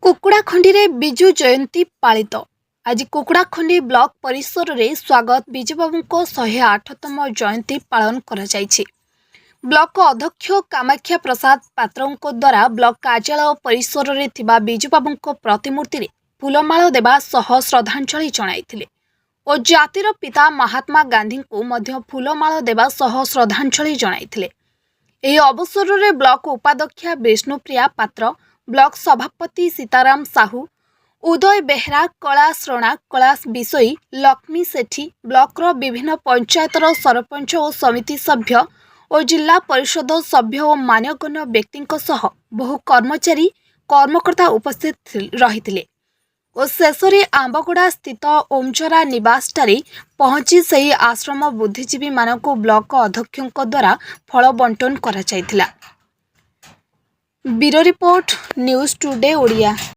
କୁକୁଡ଼ାଖଣ୍ଡି ବିଜୁ ଜୟନ୍ତୀ ପାଳିତ। ଆଜି କୁକୁଡ଼ାଖଣ୍ଡି ବ୍ଲକ ପରିସରରେ ସ୍ୱାଗତ ବିଜୁବାବୁଙ୍କ 108ତମ ଜୟନ୍ତୀ ପାଳନ କରାଯାଇଛି। ବ୍ଲକ ଅଧ୍ୟକ୍ଷ କାମାକ୍ଷା ପ୍ରସାଦ ପାତ୍ରଙ୍କ ଦ୍ୱାରା ବ୍ଲକ କାର୍ଯ୍ୟାଳୟ ପରିସରରେ ଥିବା ବିଜୁବାବୁଙ୍କ ପ୍ରତିମୂର୍ତ୍ତିରେ ଫୁଲମାଳ ଦେବା ସହ ଶ୍ରଦ୍ଧାଞ୍ଜଳି ଜଣାଇଥିଲେ ଓ ଜାତିର ପିତା ମହାତ୍ମା ଗାନ୍ଧୀଙ୍କୁ ମଧ୍ୟ ଫୁଲମାଳ ଦେବା ସହ ଶ୍ରଦ୍ଧାଞ୍ଜଳି ଜଣାଇଥିଲେ। ଏହି ଅବସରରେ ବ୍ଲକ ଉପାଧ୍ୟକ୍ଷା ବିଷ୍ଣୁପ୍ରିୟା ପାତ୍ର, ବ୍ଲକ ସଭାପତି ସୀତାରାମ ସାହୁ, ଉଦୟ ବେହେରା, କୈଳାସ ରଣା, କୈଳାସ ବିଷୋଇ, ଲକ୍ଷ୍ମୀ ସେଠୀ, ବ୍ଲକର ବିଭିନ୍ନ ପଞ୍ଚାୟତର ସରପଞ୍ଚ ଓ ସମିତି ସଭ୍ୟ ଓ ଜିଲ୍ଲା ପରିଷଦ ସଭ୍ୟ ଓ ମାନ୍ୟଗଣ୍ୟ ବ୍ୟକ୍ତିଙ୍କ ସହ ବହୁ କର୍ମଚାରୀ କର୍ମକର୍ତ୍ତା ଉପସ୍ଥିତ ରହିଥିଲେ ଓ ଶେଷରେ ଆମ୍ବଗଡ଼ା ସ୍ଥିତ ଓମଜରା ନିବାସଠାରେ ପହଞ୍ଚି ସେହି ଆଶ୍ରମ ବୁଦ୍ଧିଜୀବୀମାନଙ୍କୁ ବ୍ଲକ ଅଧ୍ୟକ୍ଷଙ୍କ ଦ୍ୱାରା ଫଳ ବଣ୍ଟନ କରାଯାଇଥିଲା। Bureau report, news today Odia.